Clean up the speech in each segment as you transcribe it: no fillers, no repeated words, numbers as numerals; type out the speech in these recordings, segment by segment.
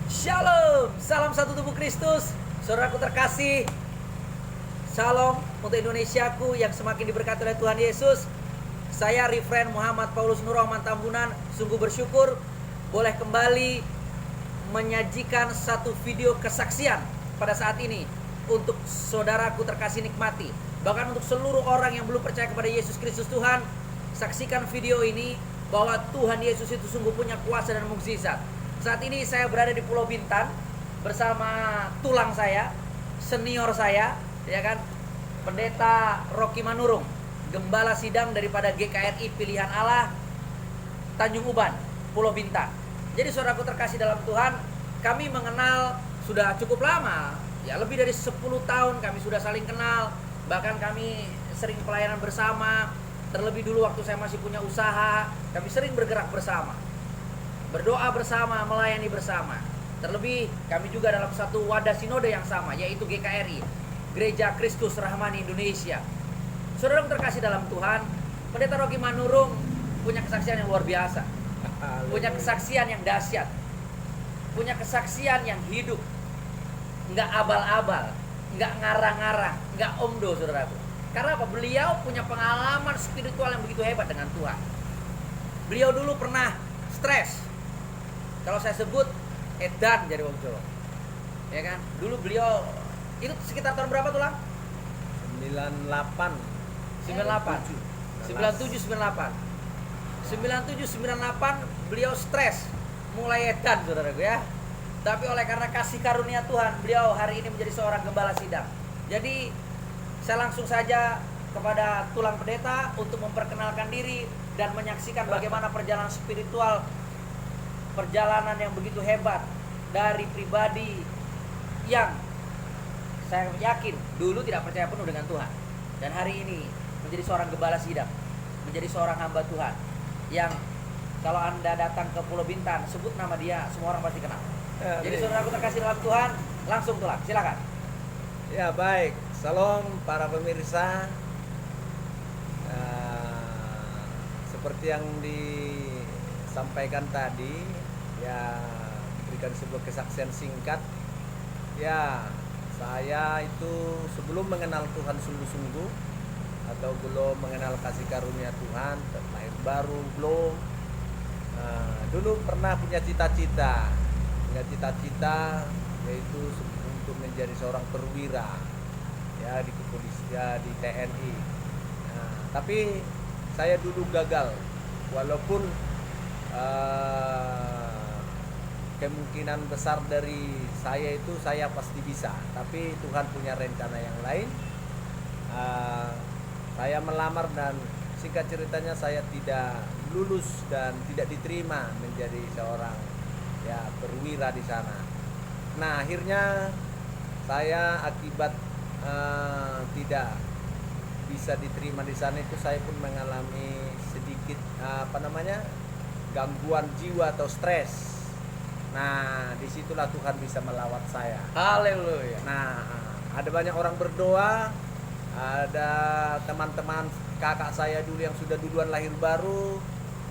Shalom, salam satu tubuh Kristus. Saudaraku terkasih, Shalom untuk Indonesiaku yang semakin diberkati oleh Tuhan Yesus. Saya Refren Muhammad Paulus Nur Rahman Tambunan sungguh bersyukur boleh kembali menyajikan satu video kesaksian pada saat ini untuk saudaraku terkasih nikmati. Bahkan untuk seluruh orang yang belum percaya kepada Yesus Kristus Tuhan, saksikan video ini bahwa Tuhan Yesus itu sungguh punya kuasa dan mukjizat. Saat ini saya berada di Pulau Bintan bersama tulang saya, senior saya, ya kan, Pendeta Rocky Manurung, gembala sidang daripada GKRI Pilihan Allah Tanjung Uban, Pulau Bintan. Jadi saudaraku terkasih dalam Tuhan, kami mengenal sudah cukup lama, ya lebih dari 10 tahun kami sudah saling kenal. Bahkan kami sering pelayanan bersama. Terlebih dulu waktu saya masih punya usaha, kami sering bergerak bersama, berdoa bersama, melayani bersama. Terlebih kami juga dalam satu wadah sinode yang sama, yaitu GKRI, Gereja Kristus Rahmani Indonesia. Saudara terkasih dalam Tuhan, Pendeta Rocky Manurung punya kesaksian yang luar biasa, punya kesaksian yang dahsyat, punya kesaksian yang hidup, nggak abal-abal, nggak ngarang-ngarang, nggak omdo, saudaraku. Karena apa? Beliau punya pengalaman spiritual yang begitu hebat dengan Tuhan. Beliau dulu pernah stres. Kalau saya sebut edan jadi wong Jawa. Ya kan? Dulu beliau itu sekitar tahun berapa tuh, Lang? 98 97 98 beliau stres, mulai edan, saudaraku ya. Tapi oleh karena kasih karunia Tuhan, beliau hari ini menjadi seorang gembala sidang. Jadi saya langsung saja kepada tulang pendeta untuk memperkenalkan diri dan menyaksikan bagaimana perjalanan spiritual, perjalanan yang begitu hebat dari pribadi yang saya yakin dulu tidak percaya penuh dengan Tuhan, dan hari ini menjadi seorang gembala sidang, menjadi seorang hamba Tuhan yang kalau Anda datang ke Pulau Bintan, sebut nama dia, semua orang pasti kenal. Jadi saudaraku terkasih dalam Tuhan, langsung tulang, silakan. Ya, baik. Salam para pemirsa. Seperti yang disampaikan tadi, ya, berikan sebuah kesaksian singkat. Ya, saya itu sebelum mengenal Tuhan sungguh-sungguh atau belum mengenal kasih karunia Tuhan, lahir baru belum. Dulu pernah punya cita-cita yaitu untuk menjadi seorang perwira, ya, di kepolisian, di TNI. Tapi saya dulu gagal, walaupun kemungkinan besar dari saya pasti bisa, tapi Tuhan punya rencana yang lain. Saya melamar dan singkat ceritanya saya tidak lulus dan tidak diterima menjadi seorang, ya, perwira di sana. Nah, akhirnya saya akibat tidak bisa diterima di sana itu, saya pun mengalami sedikit gangguan jiwa atau stres. Nah, disitulah Tuhan bisa melawat saya. Haleluya. Nah, ada banyak orang berdoa, ada teman-teman kakak saya dulu yang sudah duluan lahir baru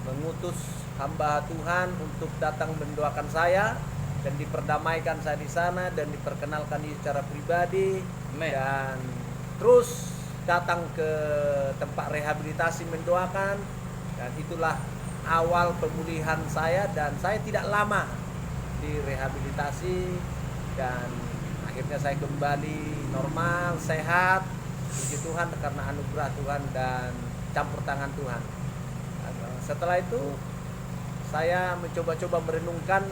mengutus hamba Tuhan untuk datang mendoakan saya dan diperdamaikan saya di sana dan diperkenalkan secara pribadi. Amen. Dan terus datang ke tempat rehabilitasi mendoakan, dan itulah awal pemulihan saya, dan saya tidak lama di rehabilitasi dan akhirnya saya kembali normal, sehat. Puji Tuhan karena anugerah Tuhan dan campur tangan Tuhan. Setelah itu saya mencoba-coba merenungkan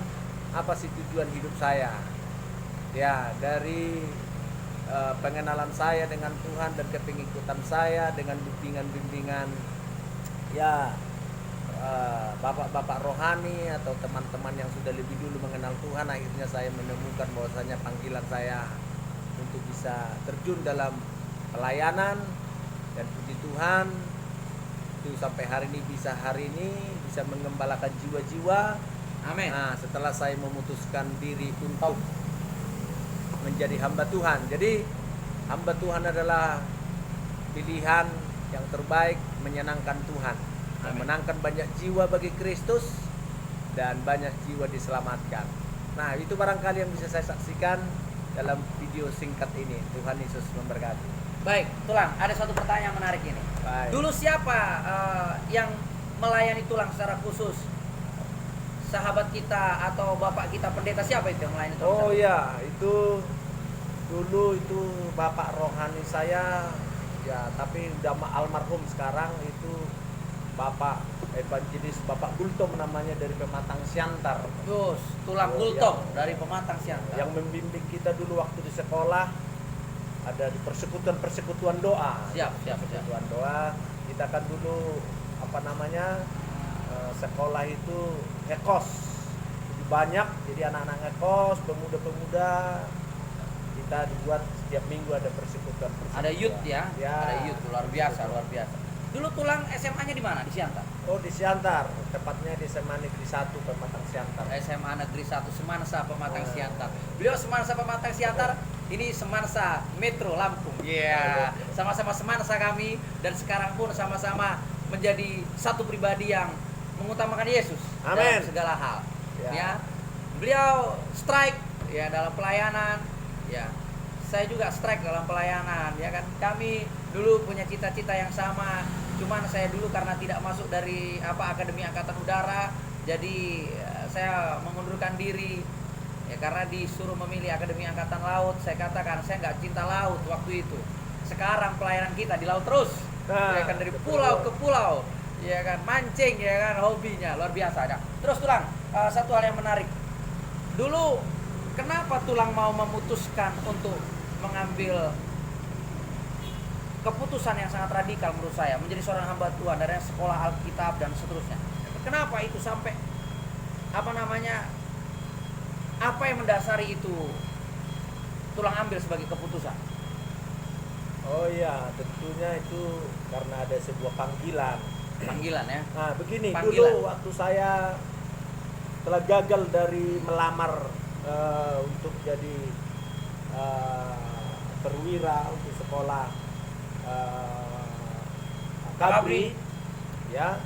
apa sih tujuan hidup saya. Ya, dari pengenalan saya dengan Tuhan dan kepengikutan saya dengan bimbingan-bimbingan, ya, bapak-bapak rohani atau teman-teman yang sudah lebih dulu mengenal Tuhan, akhirnya saya menemukan bahwasanya panggilan saya untuk bisa terjun dalam pelayanan. Dan puji Tuhan itu sampai hari ini bisa mengembalakan jiwa-jiwa. Amin. Nah, setelah saya memutuskan diri untuk menjadi hamba Tuhan. Jadi hamba Tuhan adalah pilihan yang terbaik, menyenangkan Tuhan, memenangkan banyak jiwa bagi Kristus dan banyak jiwa diselamatkan. Nah, itu barangkali yang bisa saya saksikan dalam video singkat ini. Tuhan Yesus memberkati. Baik, Tulang, ada satu pertanyaan menarik ini. Baik. Dulu siapa yang melayani Tulang secara khusus? Sahabat kita atau bapak kita pendeta, siapa itu yang melayani Tulang? Oh ya, itu dulu itu bapak rohani saya, ya tapi udah almarhum sekarang, itu Bapak Evangelis Bapak Gultom namanya, dari Pematang Siantar. Terus, Tulang Oh, Gultom iya. dari Pematang Siantar. Yang membimbing kita dulu waktu di sekolah, ada di persekutuan doa. Siap. Persekutuan doa. Kita kan dulu apa namanya, sekolah itu ngekos lebih banyak, jadi anak-anak ngekos, pemuda-pemuda, kita dibuat setiap minggu ada persekutuan. Ada youth ya? Ya. Ada youth, luar biasa. Dulu Tulang SMA-nya di mana? Di Siantar. Oh, di Siantar, tepatnya di SMA Negeri 1 Pematang Siantar. SMA Negeri 1 Semansa Pematang Oh. Siantar. Beliau Semansa Pematang Siantar, ini Semansa Metro Lampung. Iya. Sama-sama Semansa kami, dan sekarang pun sama-sama menjadi satu pribadi yang mengutamakan Yesus dalam Amin. segala hal. Ya. Ya. Beliau strike ya dalam pelayanan, ya. Saya juga strike dalam pelayanan, ya kan. Kami dulu punya cita-cita yang sama, cuman saya dulu karena tidak masuk dari Akademi Angkatan Udara, jadi saya mengundurkan diri. Ya karena disuruh memilih Akademi Angkatan Laut, saya katakan saya nggak cinta laut waktu itu. Sekarang pelayanan kita di laut terus, Nah, ya kan, dari betul. pulau ke pulau, ya kan, mancing, ya kan, hobinya luar biasa. Nah, terus Tulang, satu hal yang menarik. Dulu kenapa Tulang mau memutuskan untuk mengambil keputusan yang sangat radikal menurut saya, menjadi seorang hamba Tuhan dari sekolah Alkitab dan seterusnya? Kenapa itu sampai apa yang mendasari itu Tulang ambil sebagai keputusan? Oh iya, tentunya itu karena ada sebuah panggilan. Panggilan ya. Nah, begini, Panggilan. dulu waktu saya telah gagal dari melamar untuk jadi perwira untuk sekolah Kabri, ya.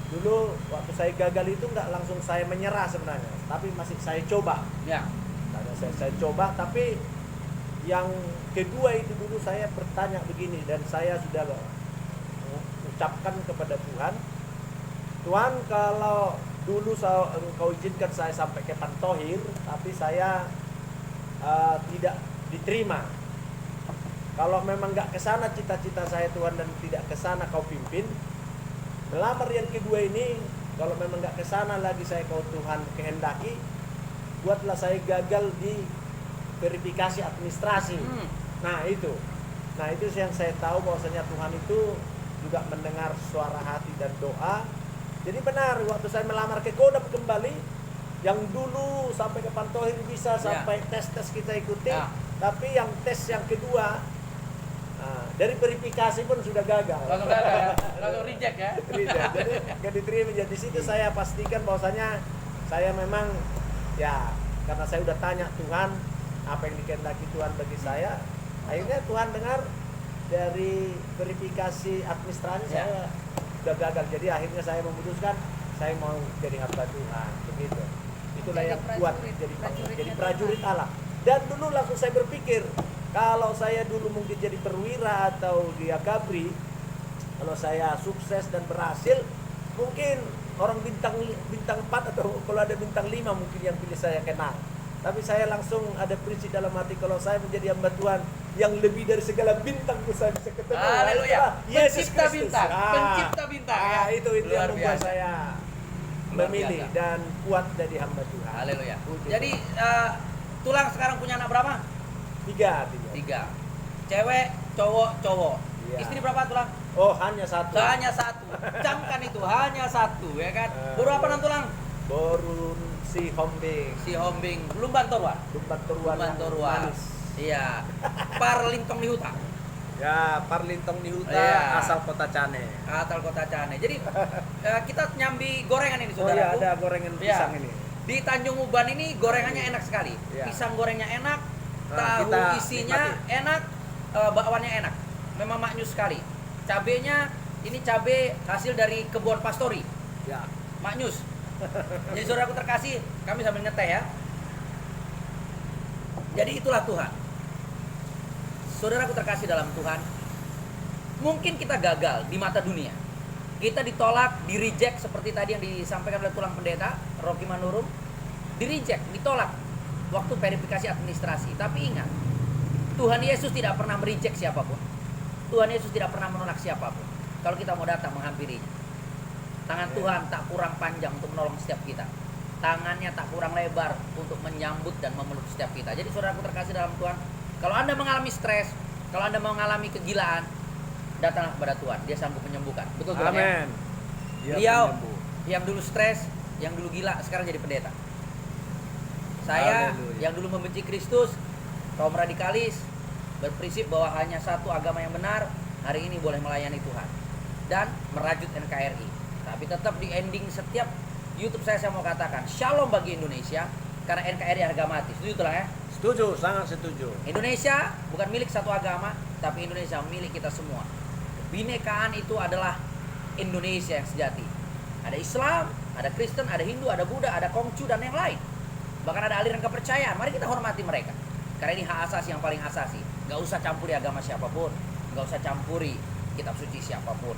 Dulu waktu saya gagal itu nggak langsung saya menyerah sebenarnya, tapi masih saya coba. Ya. Karena saya coba, tapi yang kedua itu dulu saya bertanya begini, dan saya sudah ucapkan kepada Tuhan, Tuhan, kalau dulu Engkau izinkan saya sampai ke Pantohir, tapi saya tidak diterima. Kalau memang nggak ke sana cita-cita saya Tuhan, dan tidak ke sana Kau pimpin, melamar yang kedua ini, kalau memang nggak ke sana lagi saya Kau Tuhan kehendaki, buatlah saya gagal di verifikasi administrasi. Nah itu yang saya tahu bahwasanya Tuhan itu juga mendengar suara hati dan doa. Jadi benar, waktu saya melamar ke Kodam kembali, yang dulu sampai ke Pantohir bisa, sampai tes kita ikuti, tapi yang tes yang kedua, dari verifikasi pun sudah gagal. Langsung reject ya. Reject. Jadi nggak diterima. Jadi di situ saya pastikan bahwasanya saya memang, ya karena saya udah tanya Tuhan apa yang dikehendaki Tuhan bagi saya, akhirnya Tuhan dengar dari verifikasi administrasi saya udah gagal. Jadi akhirnya saya memutuskan saya mau jadi hamba Tuhan, begitu. Itulah Jadi yang kuat prajurit, jadi prajurit Allah. Dan dulu langsung saya berpikir, kalau saya dulu mungkin jadi perwira atau di Akabri, kalau saya sukses dan berhasil, mungkin orang bintang 4 atau kalau ada bintang 5 mungkin yang pilih saya kenal. Tapi saya langsung ada prinsip dalam hati, kalau saya menjadi hamba Tuhan, yang lebih dari segala bintang saya bisa ketemu. Haleluya. Yesus Pencipta Kristus. bintang. Pencipta bintang ya. Itu Luar yang membuat biasa. saya Luar memilih biasa. dan kuat jadi hamba Tuhan. Haleluya. Puji Jadi Tuhan. Tulang sekarang punya anak berapa? 3. Cewek, cowok. Iya. Istri berapa Tulang? Oh, hanya 1. Hanya 1. Camkan itu, hanya 1 ya kan. Baru apa nan Tulang? Baru si Hombing. Si Hombing, belum Bantoruan. Lumban Toruan. Manis. Iya. Parlintong di Huta. Ya, Parlintong di Huta, Iya. asal Kota Cane. Atal Kota Cane. Jadi kita nyambi gorengan ini Oh iya, saudaraku. ada gorengan pisang ini. Di Tanjung Uban ini gorengannya enak sekali. Iya. Pisang gorengnya enak, Nah, tahu kita isinya nikmati. enak, bakwannya enak. Memang maknyus sekali. Cabenya ini cabe hasil dari kebun pastori. Ya. Maknyus. Jadi saudaraku terkasih, kami sambil ngeteh ya. Jadi itulah Tuhan. Saudaraku terkasih dalam Tuhan, mungkin kita gagal di mata dunia. Kita ditolak, di-reject seperti tadi yang disampaikan oleh tulang pendeta Rocky Manurung. Di-reject, ditolak waktu verifikasi administrasi. Tapi ingat, Tuhan Yesus tidak pernah mereject siapapun. Tuhan Yesus tidak pernah menolak siapapun. Kalau kita mau datang menghampirinya, tangan Tuhan tak kurang panjang untuk menolong setiap kita. Tangannya tak kurang lebar untuk menyambut dan memeluk setiap kita. Jadi saudaraku terkasih dalam Tuhan, kalau Anda mengalami stres, kalau Anda mengalami kegilaan, datanglah kepada Tuhan. Dia sanggup menyembuhkan. Betul Tuhan ya? Amin. Beliau yang dulu stres, yang dulu gila, sekarang jadi pendeta. Saya Haleluya. yang dulu membenci Kristus, kaum radikalis, berprinsip bahwa hanya satu agama yang benar, hari ini boleh melayani Tuhan dan merajut NKRI. Tapi tetap di ending setiap YouTube saya mau katakan shalom bagi Indonesia, karena NKRI harga mati. Setuju Tuhan ya? Setuju, sangat setuju. Indonesia bukan milik satu agama, tapi Indonesia milik kita semua. Binekaan itu adalah Indonesia yang sejati. Ada Islam, ada Kristen, ada Hindu, ada Buddha, ada Konghucu dan yang lain. Bahkan ada aliran kepercayaan. Mari kita hormati mereka. Karena ini hak asasi yang paling asasi. Gak usah campuri agama siapapun, gak usah campuri kitab suci siapapun.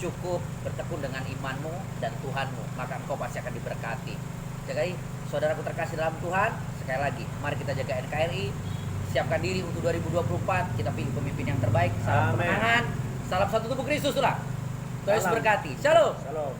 Cukup bertekun dengan imanmu dan Tuhanmu, maka engkau pasti akan diberkati. Jadi saudaraku terkasih dalam Tuhan, sekali lagi, mari kita jaga NKRI. Siapkan diri untuk 2024. Kita pilih pemimpin yang terbaik. Salam Amin. kemenangan. Salam satu tubuh Kristus lah. Tuhan Yesus Salam. berkati. Shalom. Shalom.